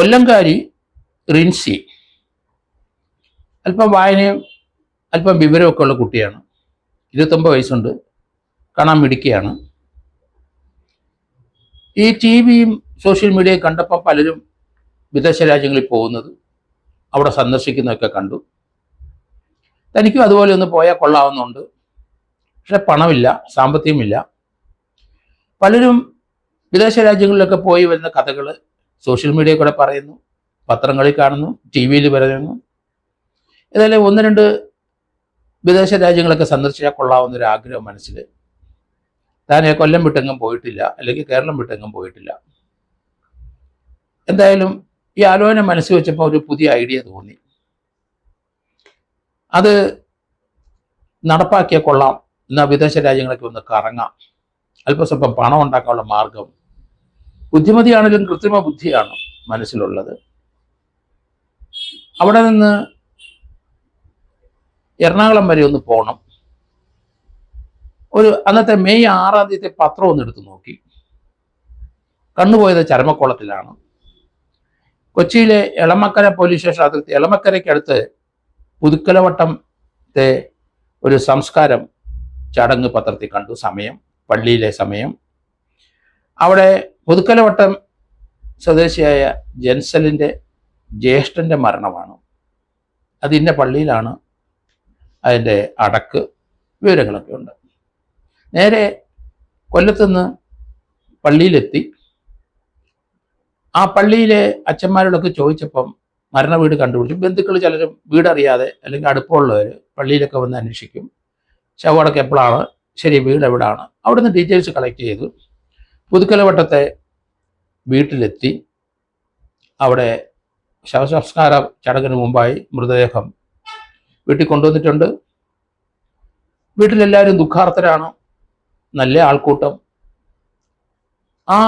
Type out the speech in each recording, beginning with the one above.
കൊല്ലംകാരി റിൻസി അല്പം വായനയും അല്പം വിവരമൊക്കെ ഉള്ള കുട്ടിയാണ്. 29 വയസ്സുണ്ട്. കാണാൻ മിടുക്കിയാണ്. ഈ ടി വിയും സോഷ്യൽ മീഡിയയും കണ്ടപ്പോൾ പലരും വിദേശ രാജ്യങ്ങളിൽ പോകുന്നത് അവിടെ സന്ദർശിക്കുന്നതൊക്കെ കണ്ടു. തനിക്കും അതുപോലെ ഒന്ന് പോയാൽ കൊള്ളാവുന്നുണ്ട്. പക്ഷെ പണമില്ല, സാമ്പത്തികമില്ല. പലരും വിദേശ രാജ്യങ്ങളിലൊക്കെ പോയി വരുന്ന കഥകൾ സോഷ്യൽ മീഡിയയിൽ കൂടെ പറയുന്നു, പത്രങ്ങളിൽ കാണുന്നു, ടി വിയിൽ പറയുന്നു. ഏതായാലും 1-2 വിദേശ രാജ്യങ്ങളൊക്കെ സന്ദർശിച്ചാൽ കൊള്ളാവുന്ന ഒരു ആഗ്രഹം മനസ്സിൽ. താൻ കൊല്ലം വിട്ടെങ്ങും പോയിട്ടില്ല, അല്ലെങ്കിൽ കേരളം വിട്ടെങ്ങും പോയിട്ടില്ല. എന്തായാലും ഈ ആലോചന മനസ്സിൽ വെച്ചപ്പോൾ ഒരു പുതിയ ഐഡിയ തോന്നി. അത് നടപ്പാക്കിയാൽ കൊള്ളാം. എന്നാൽ വിദേശ രാജ്യങ്ങളൊക്കെ ഒന്ന് കറങ്ങാം, അല്പസ്വല്പം പണം ഉണ്ടാക്കാനുള്ള മാർഗം. ബുദ്ധിമതിയാണെങ്കിലും കൃത്രിമ ബുദ്ധിയാണ് മനസ്സിലുള്ളത്. അവിടെ നിന്ന് എറണാകുളം വരെ ഒന്ന് പോകണം. അന്നത്തെ മെയ് 6 പത്രം ഒന്ന് എടുത്തു നോക്കി. കണ്ണുപോയത് ചരമക്കോളത്തിലാണ്. കൊച്ചിയിലെ എളമക്കര പോലീസ് സ്റ്റേഷൻ അതിർത്തി, എളമക്കരയ്ക്കടുത്ത് പുതുക്കലവട്ടത്തെ ഒരു സംസ്കാരം ചടങ്ങ് പത്രത്തിൽ കണ്ടു. സമയം, പള്ളിയിലെ സമയം. അവിടെ പുതുക്കലവട്ടം സ്വദേശിയായ ജെൻസലിൻ്റെ ജ്യേഷ്ഠൻ്റെ മരണമാണ്. അത് ഇന്ന പള്ളിയിലാണ് അതിൻ്റെ അടക്ക്, വിവരങ്ങളൊക്കെ ഉണ്ട്. നേരെ കൊല്ലത്തുനിന്ന് പള്ളിയിലെത്തി. ആ പള്ളിയിലെ അച്ഛന്മാരോടൊക്കെ ചോദിച്ചപ്പം മരണ വീട് കണ്ടുപിടിച്ചു. ബന്ധുക്കൾ ചിലരും വീടറിയാതെ അല്ലെങ്കിൽ അടുപ്പമുള്ളവർ പള്ളിയിലൊക്കെ വന്ന് അന്വേഷിക്കും, ശവടക്കം എപ്പോഴാണ്, ശരി വീട് എവിടെയാണ്. അവിടെ നിന്ന് ഡീറ്റെയിൽസ് കളക്ട് ചെയ്തു. പുതുക്കലവട്ടത്തെ വീട്ടിലെത്തി. അവിടെ ശവസംസ്കാര ചടങ്ങിന് മുമ്പായി മൃതദേഹം വീട്ടിൽ കൊണ്ടുവന്നിട്ടുണ്ട്. വീട്ടിലെല്ലാവരും ദുഃഖാർത്തരാണ്. നല്ല ആൾക്കൂട്ടം. ആ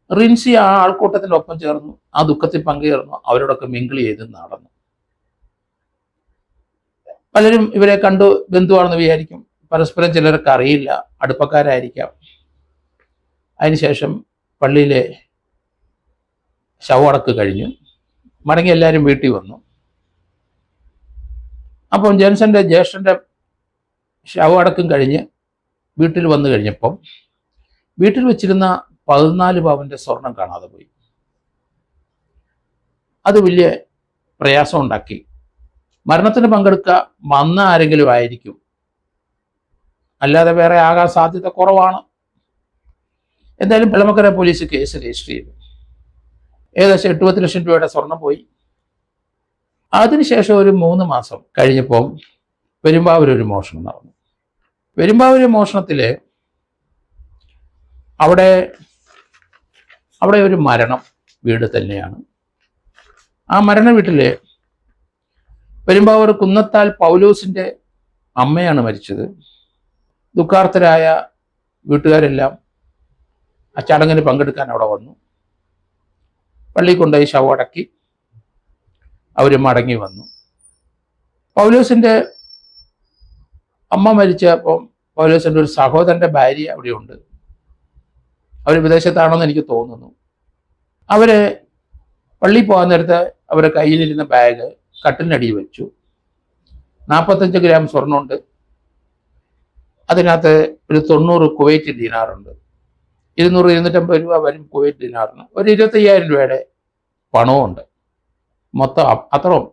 റിൻസി ആ ആൾക്കൂട്ടത്തിനൊപ്പം ചേർന്നു, ആ ദുഃഖത്തിൽ പങ്കുചേർന്നു, അവരോടൊക്കെ മിങ്കിൾ ചെയ്ത് നടന്നു. പലരും ഇവരെ കണ്ടു ബന്ധുവാണെന്ന് വിചാരിക്കും. പരസ്പരം ചിലർക്ക് അറിയില്ല, അടുപ്പക്കാരായിരിക്കാം. അതിനുശേഷം പള്ളിയിലെ ശവടക്ക് കഴിഞ്ഞു. മടങ്ങി എല്ലാവരും വീട്ടിൽ വന്നു. അപ്പം ജെൻസന്റെ ജ്യേഷ്ഠന്റെ ശവടക്കം കഴിഞ്ഞ് വീട്ടിൽ വന്നു കഴിഞ്ഞപ്പം വീട്ടിൽ വെച്ചിരുന്ന 14 പവന്റെ സ്വർണം കാണാതെ പോയി. അത് വലിയ പ്രയാസം ഉണ്ടാക്കി. മരണത്തിന് പങ്കെടുക്കുക വന്ന ആരെങ്കിലും ആയിരിക്കും, അല്ലാതെ വേറെ ആകാൻ സാധ്യത കുറവാണ്. എന്തായാലും എളമക്കര പോലീസ് കേസ് രജിസ്റ്റർ ചെയ്തു. ഏകദേശം 80 ലക്ഷം രൂപയുടെ സ്വർണം പോയി. അതിനുശേഷം ഒരു 3 മാസം കഴിഞ്ഞപ്പം പെരുമ്പാവൂരൊരു മോഷണം നടന്നു. പെരുമ്പാവൂര് മോഷണത്തിൽ അവിടെ ഒരു മരണം വീട് തന്നെയാണ്. ആ മരണ വീട്ടിൽ പെരുമ്പാവൂർ കുന്നത്താൽ പൗലോസിൻ്റെ അമ്മയാണ് മരിച്ചത്. ദുഃഖാർത്തരായ വീട്ടുകാരെല്ലാം ആ ചടങ്ങിന് പങ്കെടുക്കാൻ അവിടെ വന്നു. പള്ളിയിൽ കൊണ്ടുപോയി ശവമടക്കി അവർ മടങ്ങി വന്നു. പൗലോസിൻ്റെ അമ്മ മരിച്ചപ്പം പൗലോസിൻ്റെ ഒരു സഹോദരൻ്റെ ഭാര്യ അവിടെയുണ്ട്. അവർ വിദേശത്താണെന്ന് എനിക്ക് തോന്നുന്നു. അവര് പള്ളിയിൽ പോകാൻ നേരത്ത് അവരുടെ കയ്യിലിരുന്ന ബാഗ് കട്ടിലിനടിയിൽ വെച്ചു. 45 ഗ്രാം സ്വർണ്ണമുണ്ട്. അതിനകത്ത് ഒരു 90 കുവൈറ്റ് ദിനാറുണ്ട്. 200-250 രൂപ വരും കുവൈറ്റ് ദിനാറിന്. ഒരു 25,000 രൂപയുടെ പണവുമുണ്ട്. മൊത്തം അത്രയും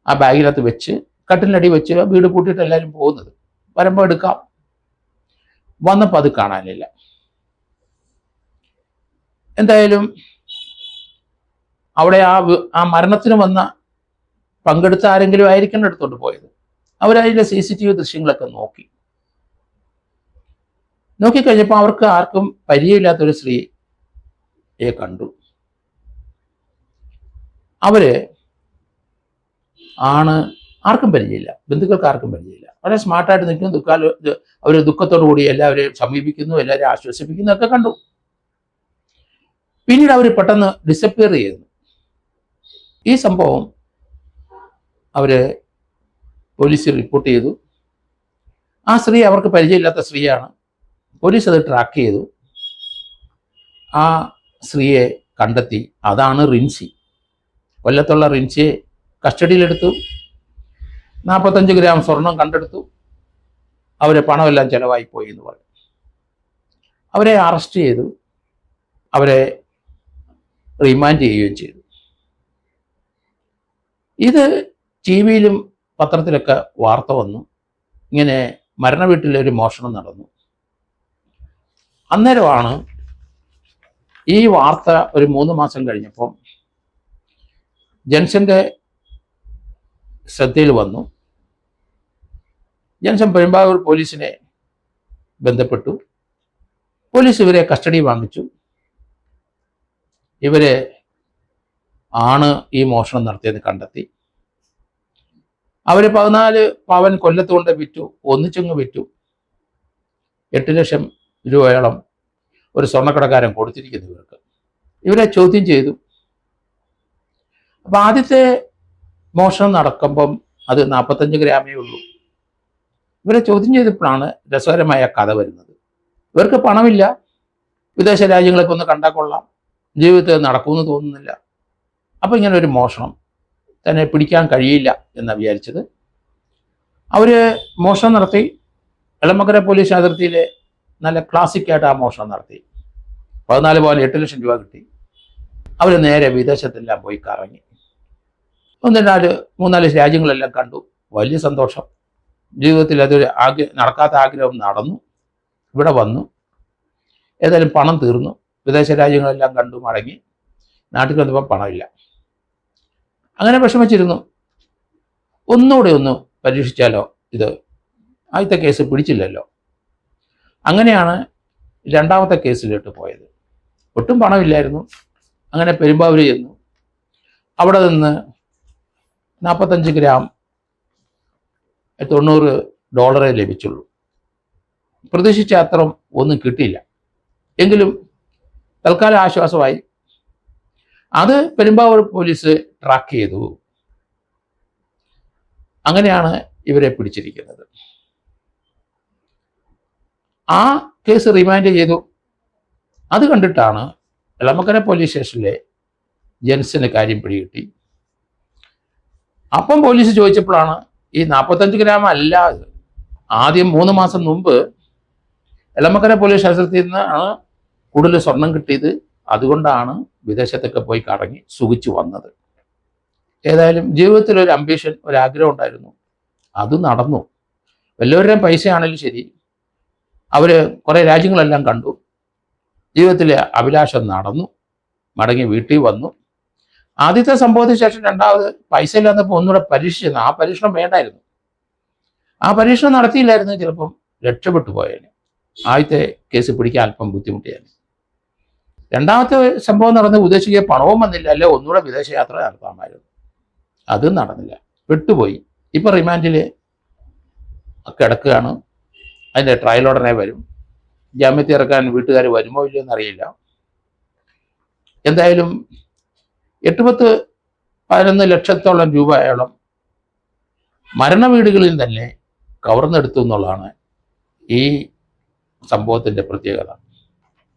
ആ ബാഗിനകത്ത് വെച്ച് കട്ടിലിനടി വെച്ച് വീട് കൂട്ടിയിട്ട് എല്ലാവരും പോകുന്നത്. വരുമ്പോൾ എടുക്കാം. വന്നപ്പോൾ അത് കാണാനില്ല. എന്തായാലും അവിടെ ആ മരണത്തിന് വന്ന പങ്കെടുത്ത ആരെങ്കിലും ആയിരിക്കണം എടുത്തോണ്ട് പോയത്. അവരതിൻ്റെ CCTV ദൃശ്യങ്ങളൊക്കെ നോക്കിക്കഴിഞ്ഞപ്പോൾ അവർക്ക് ആർക്കും പരിചയമില്ലാത്തൊരു സ്ത്രീയെ കണ്ടു. അവര് ആർക്കും പരിചയമില്ല, ബന്ധുക്കൾക്ക് ആർക്കും പരിചയമില്ല. വളരെ സ്മാർട്ടായിട്ട് നിൽക്കുന്നു. അവർ ദുഃഖത്തോടു കൂടി എല്ലാവരെയും സമീപിക്കുന്നു, എല്ലാവരെയും ആശ്വസിപ്പിക്കുന്നു ഒക്കെ കണ്ടു. പിന്നീട് അവർ പെട്ടെന്ന് ഡിസപ്പിയർ ചെയ്യുന്നു. ഈ സംഭവം അവര് പോലീസിൽ റിപ്പോർട്ട് ചെയ്തു. ആ സ്ത്രീ അവർക്ക് പരിചയമില്ലാത്ത സ്ത്രീയാണ്. പോലീസ് അത് ട്രാക്ക് ചെയ്തു. ആ സ്ത്രീയെ കണ്ടെത്തി. അതാണ് റിൻസി. കൊല്ലത്തുള്ള റിൻസിയെ കസ്റ്റഡിയിലെടുത്തു. 45 ഗ്രാം സ്വർണം കണ്ടെടുത്തു. അവരെ പണമെല്ലാം ചിലവായി പോയി എന്ന് പറഞ്ഞു. അവരെ അറസ്റ്റ് ചെയ്തു. അവരെ റിമാൻഡ് ചെയ്യുകയും ചെയ്തു. ഇത് ടി വിയിലും പത്രത്തിലൊക്കെ വാർത്ത വന്നു. ഇങ്ങനെ മരണ വീട്ടിലൊരു മോഷണം നടന്നു. അന്നേരമാണ് ഈ വാർത്ത ഒരു 3 മാസം കഴിഞ്ഞപ്പം ജെൻസന്റെ ശ്രദ്ധയിൽ വന്നു. ജെൻസൺ പെരുമ്പാവൂർ പോലീസിനെ ബന്ധപ്പെട്ടു. പോലീസ് ഇവരെ കസ്റ്റഡി വാങ്ങിച്ചു. ഇവരെ ആണ് ഈ മോഷണം നടത്തിയെന്ന് കണ്ടെത്തി. അവർ 14 പവൻ കൊല്ലത്ത് കൊണ്ട് വിറ്റു. ഒന്നിച്ചങ്ങ് വിറ്റു. 8 ലക്ഷം രൂപയോളം ഒരു സ്വർണ്ണക്കടക്കാരൻ കൊടുത്തിരിക്കുന്നു ഇവർക്ക്. ഇവരെ ചോദ്യം ചെയ്തു. അപ്പം ആദ്യത്തെ മോഷണം നടക്കുമ്പം അത് 45 ഗ്രാമേ ഉള്ളൂ. ഇവരെ ചോദ്യം ചെയ്തപ്പോഴാണ് രസകരമായ കഥ വരുന്നത്. ഇവർക്ക് പണമില്ല. വിദേശ രാജ്യങ്ങളൊക്കെ ഒന്ന് കണ്ടാൽ കൊള്ളാം. ജീവിതത്തിൽ നടക്കുമെന്ന് തോന്നുന്നില്ല. അപ്പം ഇങ്ങനെ ഒരു മോഷണം തന്നെ പിടിക്കാൻ കഴിയില്ല എന്നാണ് വിചാരിച്ചത്. അവർ മോഷണം നടത്തി. എളമക്കര പോലീസ് അതിർത്തിയിലെ നല്ല ക്ലാസിക്കായിട്ട് ആ മോഷണം നടത്തി. 14 പവൻ 8 ലക്ഷം രൂപ കിട്ടി. അവർ നേരെ വിദേശത്തെല്ലാം പോയി കറങ്ങി. 3-4 രാജ്യങ്ങളെല്ലാം കണ്ടു. വലിയ സന്തോഷം. ജീവിതത്തിൽ അതൊരു നടക്കാത്ത ആഗ്രഹം നടന്നു. ഇവിടെ വന്നു. ഏതായാലും പണം തീർന്നു. വിദേശ രാജ്യങ്ങളെല്ലാം കണ്ടു മടങ്ങി. നാട്ടിൽ വന്നപ്പോൾ പണമില്ല. അങ്ങനെ വിഷമിച്ചിരുന്നു. ഒന്നുകൂടെ ഒന്ന് പരീക്ഷിച്ചാലോ, ഇത് ആദ്യത്തെ കേസ് പിടിച്ചില്ലല്ലോ. അങ്ങനെയാണ് 2ാമത്തെ കേസിലോട്ട് പോയത്. ഒട്ടും പണമില്ലായിരുന്നു. അങ്ങനെ പെരുമ്പാവൂർ ചെന്നു. അവിടെ നിന്ന് 45 ഗ്രാം $90 ലഭിച്ചുള്ളൂ. പ്രതീക്ഷിച്ച അത്രയും ഒന്നും കിട്ടിയില്ല. എങ്കിലും തൽക്കാലം ആശ്വാസമായി. അത് പെരുമ്പാവൂർ പോലീസ് ട്രാക്ക് ചെയ്തു. അങ്ങനെയാണ് ഇവരെ പിടിച്ചിരിക്കുന്നത്. ആ കേസ് റിമാൻഡ് ചെയ്തു. അത് കണ്ടിട്ടാണ് എളമക്കര പോലീസ് സ്റ്റേഷനിലെ ജെൻസന് കാര്യം പിടികിട്ടി. അപ്പം പോലീസ് ചോദിച്ചപ്പോഴാണ് ഈ 45 ഗ്രാം അല്ല, ആദ്യം 3 മാസം മുമ്പ് എളമക്കര പോലീസ് സ്റ്റേഷനിൽ നിന്നാണ് കൂടുതൽ സ്വർണം കിട്ടിയത്. അതുകൊണ്ടാണ് വിദേശത്തൊക്കെ പോയി കറങ്ങി സുഖിച്ചു വന്നത്. ഏതായാലും ജീവിതത്തിൽ ഒരു അംബീഷൻ, ഒരു ആഗ്രഹം ഉണ്ടായിരുന്നു. അത് നടന്നു. വല്ലവരുടെയും പൈസയാണെങ്കിലും ശരി, അവർ കുറേ രാജ്യങ്ങളെല്ലാം കണ്ടു. ജീവിതത്തിലെ അഭിലാഷം നടന്നു. മടങ്ങി വീട്ടിൽ വന്നു. ആദ്യത്തെ സംഭവത്തിന് ശേഷം 2ാമത് പൈസ ഇല്ലാത്തപ്പോൾ ഒന്നുകൂടെ പരീക്ഷിച്ചിരുന്നു. ആ പരീക്ഷണം വേണ്ടായിരുന്നു. ആ പരീക്ഷണം നടത്തിയില്ലായിരുന്നു ചിലപ്പം രക്ഷപ്പെട്ടു പോയേനെ. ആദ്യത്തെ കേസ് പിടിക്കാൻ അല്പം ബുദ്ധിമുട്ടിയായിരുന്നു. 2ാമത്തെ സംഭവം നടന്ന് ഉദ്ദേശിക്കുക പണവും വന്നില്ല. അല്ലെ ഒന്നുകൂടെ വിദേശയാത്ര നടത്താമായിരുന്നു. അതും നടന്നില്ല. വിട്ടുപോയി. ഇപ്പം റിമാൻഡിൽ കിടക്കുകയാണ്. അതിൻ്റെ ട്രയൽ ഉടനെ വരും. ജാമ്യത്തിൽ ഇറക്കാൻ വീട്ടുകാർ വരുമോ ഇല്ലയോ എന്നറിയില്ല. എന്തായാലും 8-11 ലക്ഷത്തോളം രൂപയോളം മരണ വീടുകളിൽ തന്നെ കവർന്നെടുത്തു എന്നുള്ളതാണ് ഈ സംഭവത്തിൻ്റെ പ്രത്യേകത.